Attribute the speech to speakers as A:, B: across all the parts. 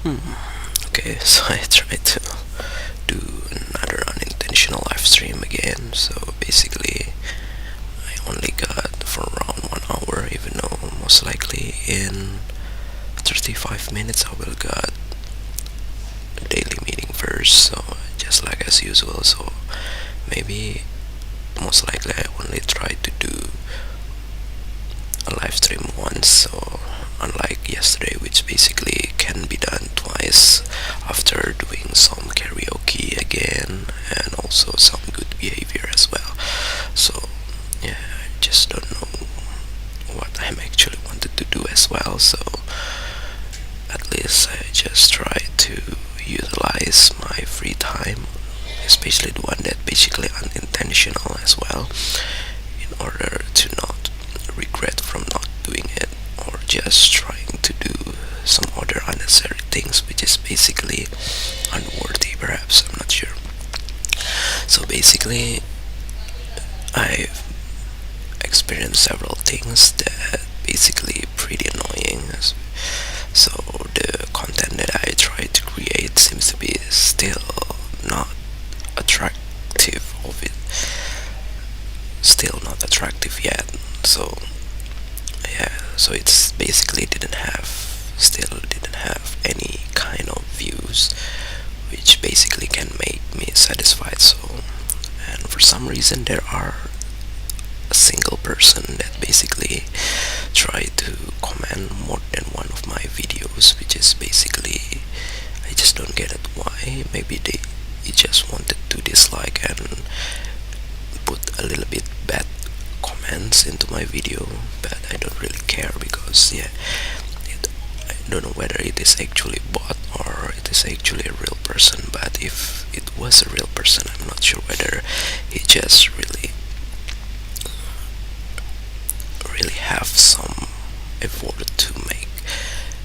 A: Okay, so I tried to do another unintentional live stream again. So basically, I only got for around 1 hour, even though most likely in 35 minutes I will get a daily meeting first. So just like as usual. So maybe most likely I only try to do a live stream once. So unlike yesterday, which basically can be done twice after doing some karaoke again and also some good behavior as well. So yeah, I just don't know what I'm actually wanted to do as well. So at least I just try to utilize my free time, especially the one that basically unintentional as well, in order to not regret from not doing it or just trying to do some other unnecessary things which is basically unworthy, perhaps, I'm not sure. So basically I've experienced several things that basically pretty annoying. So the content that I try to create seems to be still not attractive of it, still not attractive yet. So yeah, so it's basically didn't have any kind of views which basically can make me satisfied. So and for some reason there are a single person that basically tried to comment more than one of my videos, which is basically I just don't get it why. Maybe they just wanted to dislike and put a little bit bad comments into my video, but I don't really care because yeah, I don't know whether it is actually bot or it is actually a real person. But if it was a real person, I'm not sure whether he just really have some effort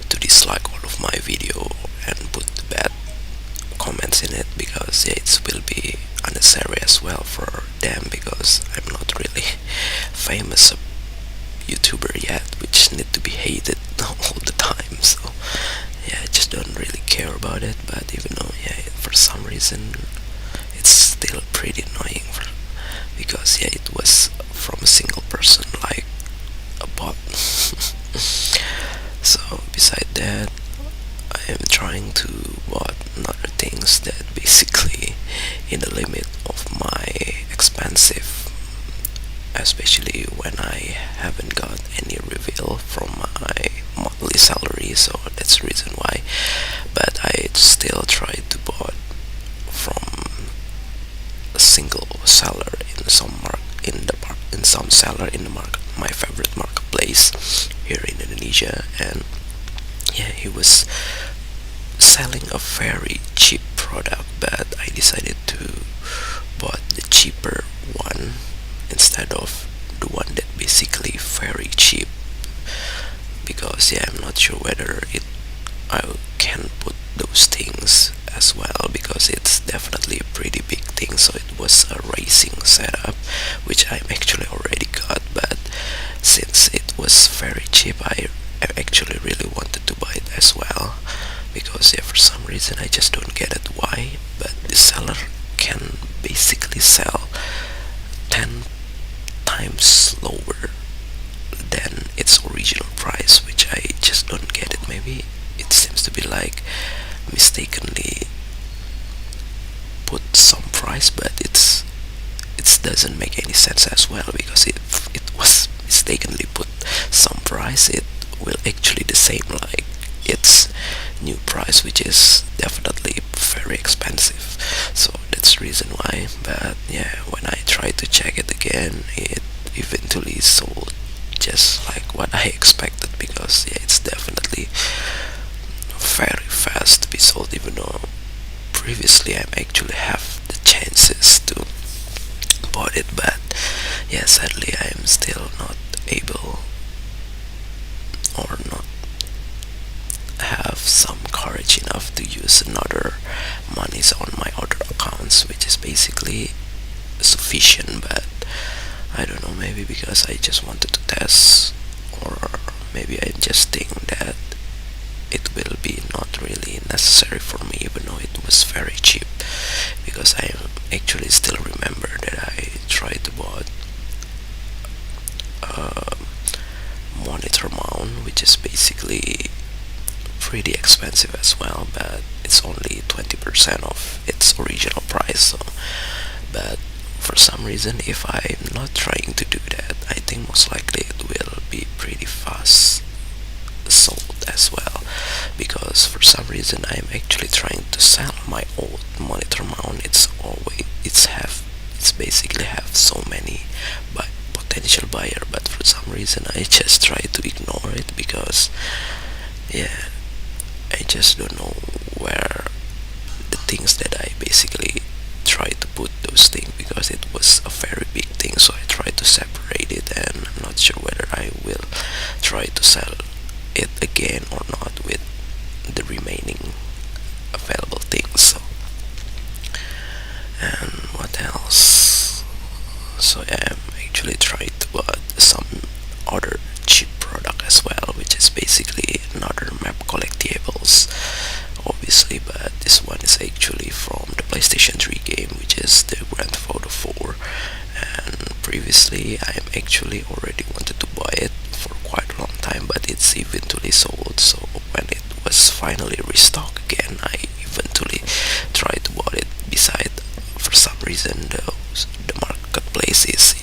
A: to dislike all of my video and put bad comments in it, because yeah, it will be unnecessary as well for them, because I'm not really famous YouTuber yet which need to be hated all the time. So yeah, I just don't really care about it. But even though yeah, for some reason it's still pretty annoying because yeah, it was from a single person like a bot. So beside that, I am trying to bought other things that basically in the limit of my expensive, especially when I haven't got any reveal from my monthly salary. So that's the reason why. But I still try to bought from a single seller in some seller in the market, my favorite marketplace here in Indonesia. And yeah, he was selling a very cheap product, but I decided to bought the cheaper one instead of the one that basically very cheap, because yeah, I'm not sure whether it I can put those things as well, because it's definitely a pretty big thing. So it was a racing setup which I actually already got, but since it was very cheap, I actually really wanted to buy it as well, because yeah, for some reason I just don't get it why, but the seller can basically sell 10 times lower than its original price, which I just don't get it. Maybe it seems to be like mistakenly put some price, but it doesn't make any sense as well, because if it was mistakenly put some price, it will actually the same like its new price, which is definitely very expensive. So that's the reason why. But yeah, when I try to check it again, it eventually sold just like what I expected, because yeah, it's definitely very fast to be sold, even though previously I actually have the chances to bought it. But yeah, sadly I am still not able or not have some courage enough to use another monies on my other accounts, which is basically sufficient. But I don't know, maybe because I just wanted to test, or maybe I just think that it will be not really necessary for me, even though it was very cheap. Because I actually still remember that I tried to bought a monitor mount, which is basically pretty expensive as well, but it's only 20% of its original price. So, but for some reason, if I'm not trying to do that, I think most likely it will be pretty fast sold as well, because for some reason I'm actually trying to sell my old monitor mount. It's basically have so many potential buyer, but for some reason I just try to ignore it because, yeah, I just don't know where the things that I basically try to put those things, because it was a very big thing, so I try to separate it, and I'm not sure whether I will try to sell it again or not with the remaining available things. So, and what else? So I'm actually trying to buy some other cheap product as well, which is basically another map collectibles, obviously, but this one is actually from the PlayStation 3 game, which is the Grand Theft Auto 4. And previously I actually already wanted to buy it for quite a long time, but it's eventually sold. So when it was finally restocked again, I eventually tried to buy it. Beside, for some reason, the marketplace is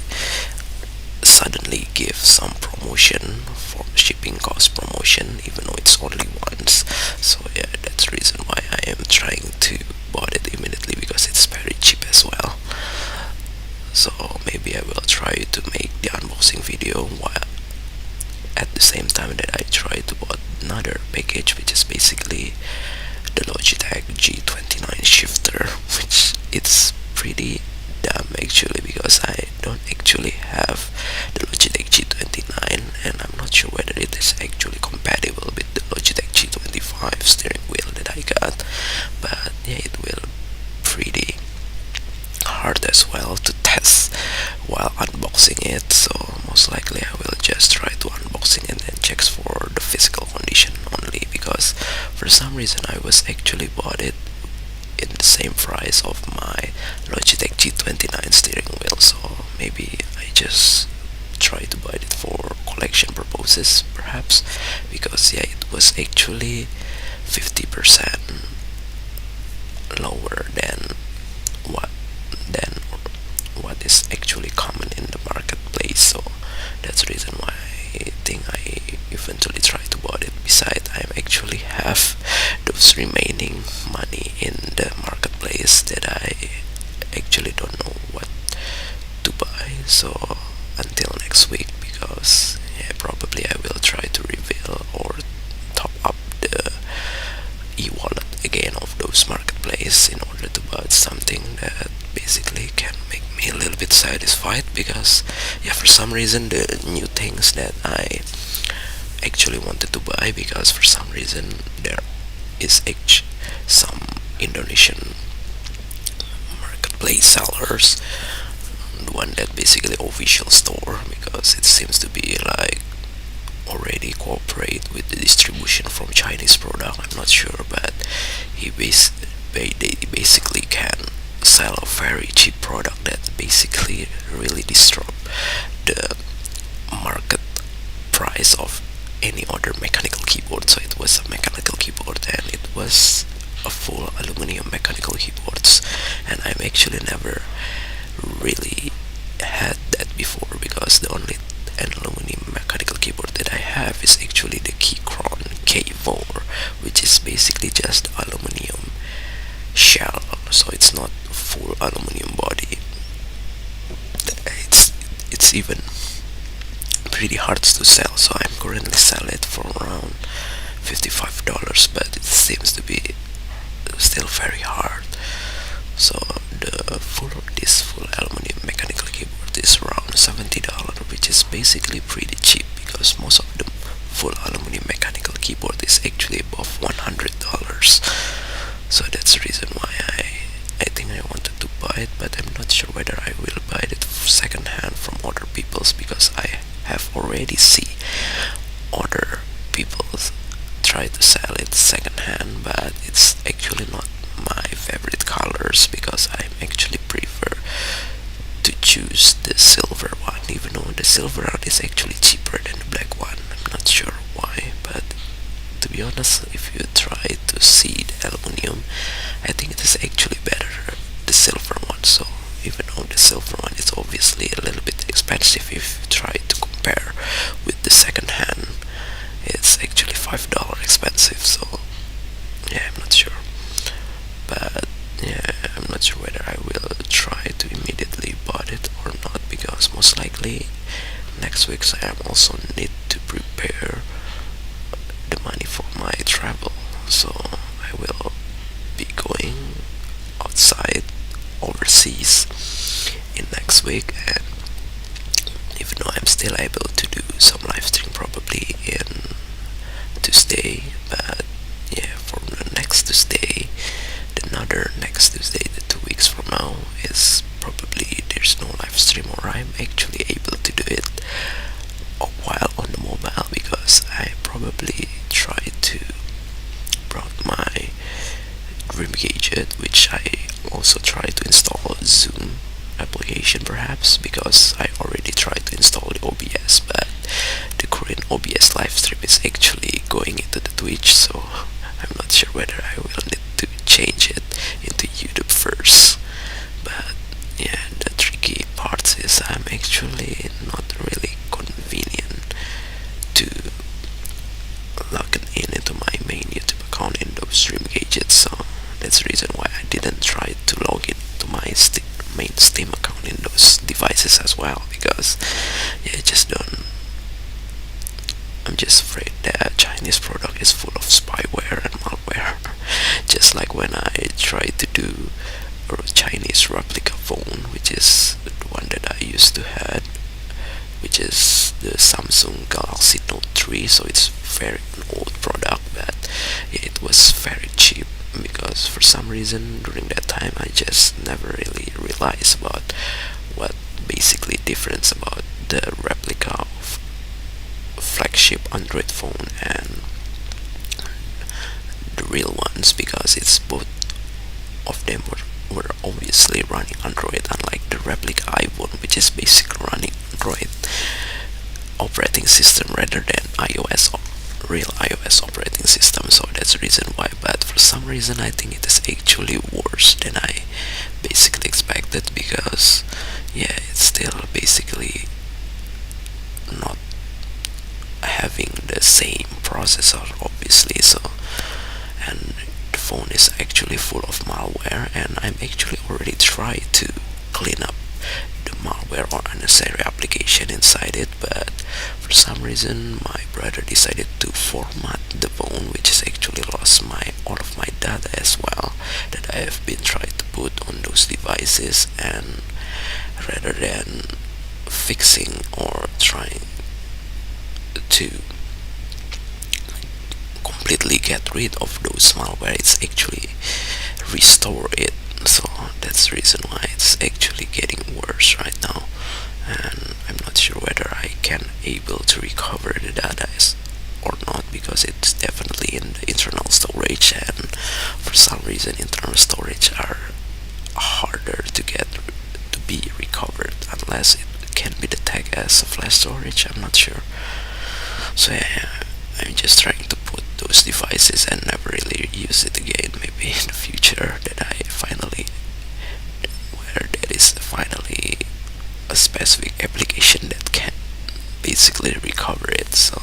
A: suddenly give some promotion for shipping cost promotion, even though it's only once. So yeah, that's the reason why I am trying to buy it immediately, because it's very cheap as well. So maybe I will try to make the unboxing video while at the same time that I try to buy another package, which is basically the Logitech G29 shifter, which it's pretty dumb actually, because I don't actually have the Logitech G29, and I'm not sure whether it is actually compatible with the Logitech G25 steering wheel that I got. But yeah, it will pretty hard as well to test while unboxing it, so most likely I will just try to unboxing and then checks for the physical condition only, because for some reason I was actually bought it in the same price of my Logitech G29 steering wheel. So maybe I just try to buy it for collection purposes perhaps, because yeah, it was actually 50% lower what than what is actually common in the marketplace. So that's the reason why I think I eventually try to buy it. Besides, I actually have those remaining money in the marketplace that I actually don't know what to buy. So until next week, because yeah, probably I will try to reveal or top up the e-wallet again of those marketplace in order to buy something that basically can make me a little bit satisfied, because yeah, for some reason the new things that I actually wanted to buy, because for some reason there is some Indonesian marketplace sellers, the one that basically official store, because it seems to be like already cooperate with the distribution from Chinese product. I'm not sure, but they basically can sell a very cheap product that basically really disrupt the market price of any other mechanical keyboard. So it was a mechanical keyboard, and it was a full aluminum mechanical keyboards, and I'm actually never really had that before, because the only aluminum mechanical keyboard that I have is actually the Keychron K4, which is basically just aluminum shell, so it's not full aluminum body. It's even pretty hard to sell, so I'm currently selling it for around $55, but it seems to be still very hard. So this full aluminum mechanical keyboard is around $70, which is basically pretty cheap, because most of the full aluminum mechanical keyboard is actually above $100. So that's the reason why I think I wanted to buy it, but I'm not sure whether I will buy it second hand from other people's, because I have already see other people try to sell it second hand, but it's actually not my favorite colors because I actually prefer to choose the silver one, even though the silver one is actually cheaper than the black one. I'm not sure why, but to be honest, if you try to see the aluminum, I think it is actually better the silver one. So even though the silver one is obviously a little bit expensive, if you try to compare with the second hand, it's actually $5 expensive. So yeah, I'm not sure, but yeah, I'm not sure whether I will try to immediately buy it or not, because most likely next week I am also need to prepare the money for my travel. So I will be going outside overseas in next week, and even though I'm still able to do some live stream probably in Tuesday, but yeah, for the next Tuesday, another next Tuesday, the 2 weeks from now, is probably there's no live stream, or I'm actually able to do it while on the mobile, because I probably try to brought my dream gadget, which I also try to install Zoom application perhaps, because I already tried to install the OBS, but the current OBS live stream is actually going into the Twitch, so I'm not sure whether I will need to change it into YouTube first. But yeah, the tricky part is I'm actually not really convenient to log in into my main YouTube account in those stream gadgets, so that's the reason why I didn't try to log in to my main Steam account in those devices as well, because yeah, I just don't. I'm just afraid that Chinese product is full of spyware and malware. Just like when I tried to do a Chinese replica phone, which is the one that I used to have, which is the Samsung Galaxy Note 3. So it's very an old product, but yeah, it was very cheap, because for some reason during that time I just never really realized about what basically difference about the replica of flagship Android phone and the real ones, because it's both of them were obviously running Android, unlike the replica iPhone, which is basically running Android operating system rather than iOS, real iOS operating system. So that's the reason why, but for some reason I think it is actually worse than I basically expected, because yeah, it's still basically not having the same processor obviously. So, and the phone is actually full of malware, and I'm actually already tried to clean up the malware or unnecessary application inside it, but for some reason my brother decided to format the phone, which has actually lost my all of my data as well that I have been trying to put on those devices, and rather than fixing or trying to completely get rid of those malware, it's actually restore it. So that's the reason why it's actually getting worse right now, and I'm not sure whether I can able to recover the data or not, because it's definitely in the internal storage, and for some reason internal storage are harder to get to be recovered unless it can be detected as a flash storage. I'm not sure. So yeah, I'm just trying to put those devices and never really use it again. Maybe in the future that I finally, where there is finally a specific application that can basically recover it. So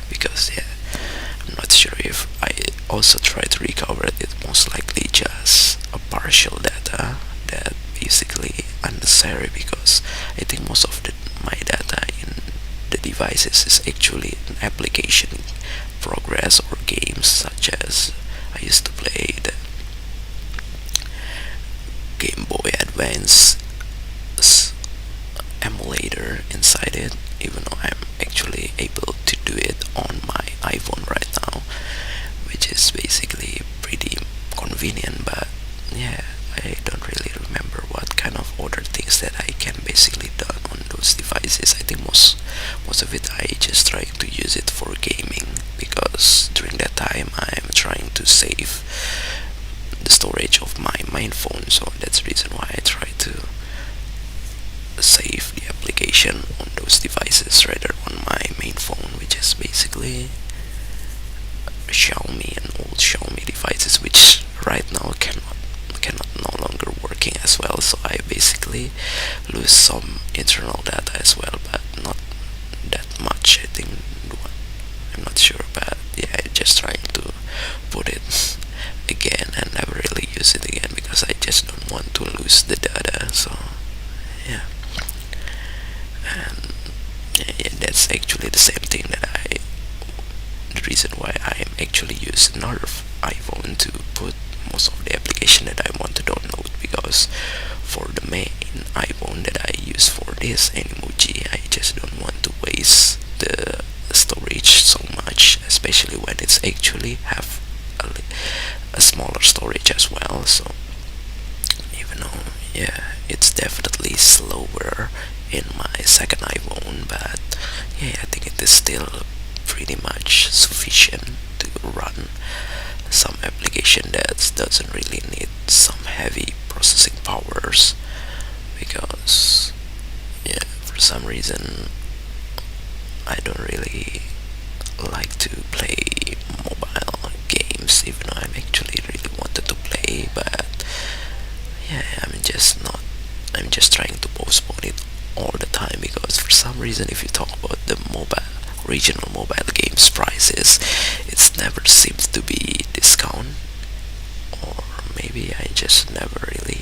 A: because yeah, I'm not sure if I also try to recover it. It's most likely just a partial data that basically unnecessary, because I think most of my data in the devices is actually an application progress or games, such as I used to play the Game Boy Advance emulator inside it, even though I'm actually able to do it on my iPhone right now, which is basically pretty convenient. But yeah, I don't really remember what kind of other things that I can basically done on those devices. I think most of it I just try to use it for gaming, because during that time to save the storage of my main phone, so that's the reason why I try to save the application on those devices rather on my main phone, which is basically Xiaomi and old Xiaomi devices, which right now cannot no longer working as well. So I basically lose some internal data as well, but not that much. I think I'm not sure, but yeah, I'm just trying to put it again and never really use it again because I just don't want to lose the data. So yeah, and yeah, that's actually the same thing that the reason why I am actually use another iPhone to put most of the application that I want to download, because for the main iPhone that I use for this Animoji, I just don't want to waste the storage so much, especially when it's actually have a smaller storage as well. So even though yeah, it's definitely slower in my second iPhone, but yeah, I think it is still pretty much sufficient to run some application that doesn't really need some heavy processing powers, because yeah, for some reason I don't really like to play mobile games, even though I'm actually really wanted to play, but yeah, I'm just trying to postpone it all the time, because for some reason if you talk about the mobile regional mobile games prices, it's never seems to be discount, or maybe I just never really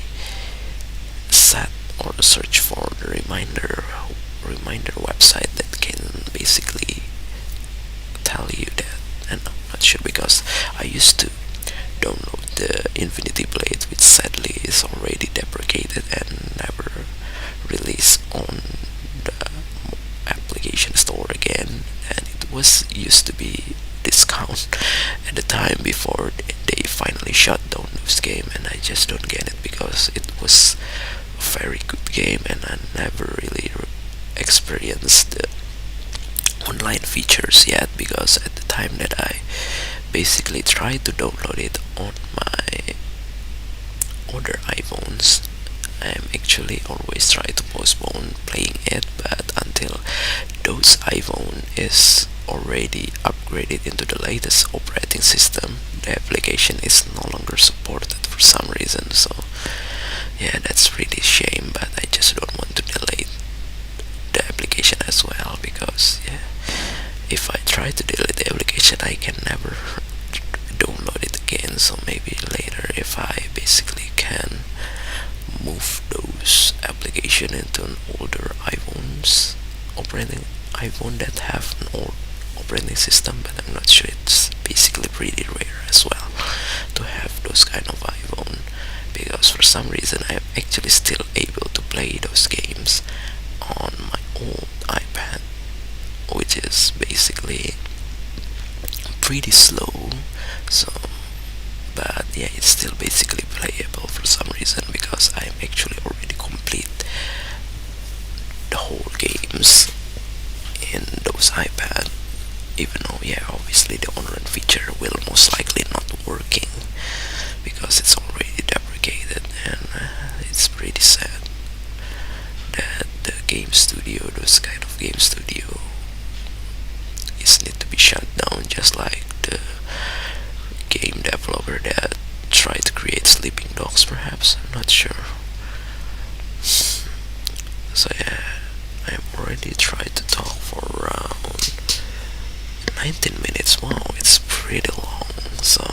A: set or search for the reminder website that can basically tell you that. And I'm not sure, because I used to download the Infinity Blade, which sadly is already deprecated and never released on the application store again, and it was used to be discount at the time before they finally shut down this game, and I just don't get it, because it was a very good game and I never really experienced the online features yet, because at the time that I basically tried to download it on my other iPhones, I'm actually always try to postpone playing it, but until those iPhone is already upgraded into the latest operating system, the application is no longer supported for some reason. So yeah, that's really shame, but I just don't want to delete the application as well, because yeah, if I try to delete the application I can never download it again. So maybe later, if I basically can move those application into an older operating iPhone that have an old operating system, but I'm not sure, it's basically pretty rare as well to have those kind of iPhone, because for some reason I'm actually still able to play those games on my old iPad, which is basically pretty slow. So but yeah, it's still basically playable for some reason, because I'm actually already complete the whole games in those iPad, even though yeah, obviously the on-run feature will most likely not working because it's already deprecated, and it's pretty sad that the game studio, those kind of game studio, is need to be shut down, just like the game developer that tried to create Sleeping Dogs, perhaps. I'm not sure. So yeah, I've already tried to talk for around 19 minutes. Wow, it's pretty long. So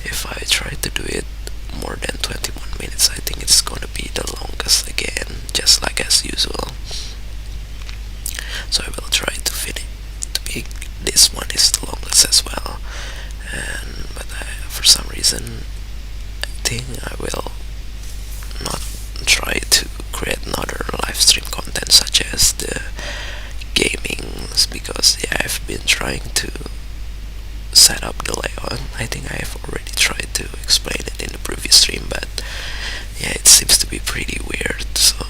A: if I try to do it more than 21 minutes, I think it's gonna be the longest again, just like as usual. So I will try to finish to make this one is the longest as well. And but for some reason I think I will not try to create another live stream content such as the gaming, because yeah, I've been trying to set up the layout. I think I have already tried to explain it in the previous stream, but yeah, it seems to be pretty weird, so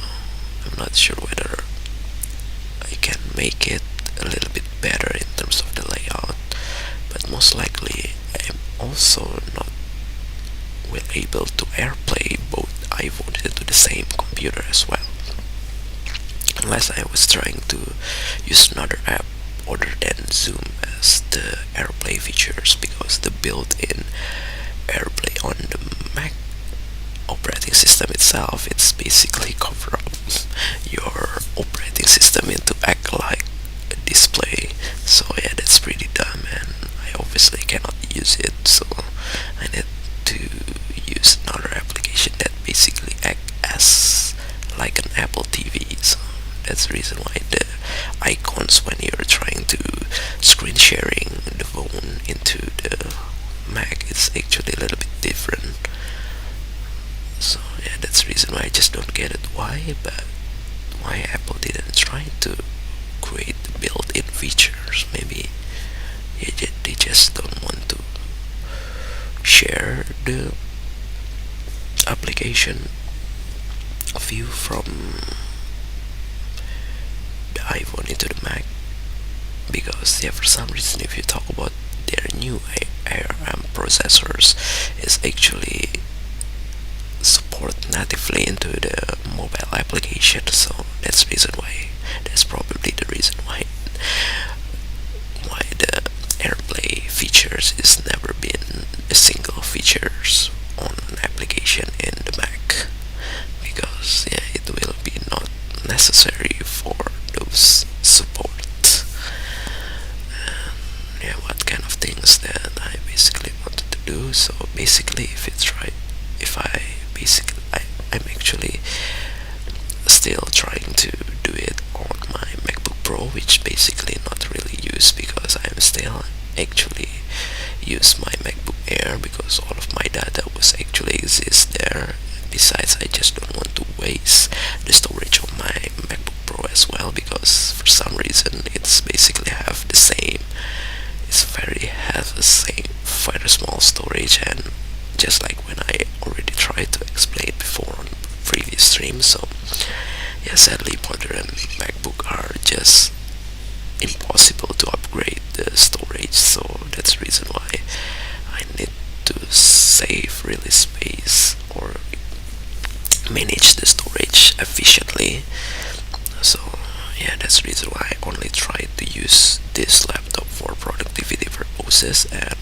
A: I'm not sure whether I can make it a little bit better in terms of the layout. But most likely I'm also not will able to AirPlay both iPhone into the same computer as well, unless I was trying to use another app other than Zoom as the AirPlay features, because the built-in AirPlay on the Mac operating system itself, it's basically cover up your operating system into act like a display. So yeah, that's pretty dumb, and I obviously cannot use it, so I need to use another application that basically act as like an Apple TV. So that's the reason why the icons when you're trying to screen sharing the phone into the Mac is actually a little bit different. So yeah, that's the reason why I just don't get it. Why? But why Apple didn't try to create the built-in features? Maybe they just don't want to share the application view from the iPhone into the Mac. Because yeah, for some reason, if you talk about their new ARM processors, is actually support natively into the mobile application. So that's reason why, that's probably the reason why the AirPlay features is never been a single features on an application in the Mac, because yeah, it will be not necessary for those support. Yeah, what kind of things that I basically wanted to do. So basically, if I basically I'm actually still trying to do it on my MacBook Pro, which basically not really use, because I'm still actually use my MacBook Air, because all of my data was actually exist there. Besides, I just don't want to waste the storage of my MacBook Pro as well, because for some reason it's basically have the same, it's very has the same very small storage, and just like when I already tried to explain before on previous streams. So yeah, sadly modern MacBook are just impossible to upgrade the storage, so that's the reason why I need to save really space or manage the storage efficiently. So yeah, that's the reason why I only try to use this laptop for productivity purposes, and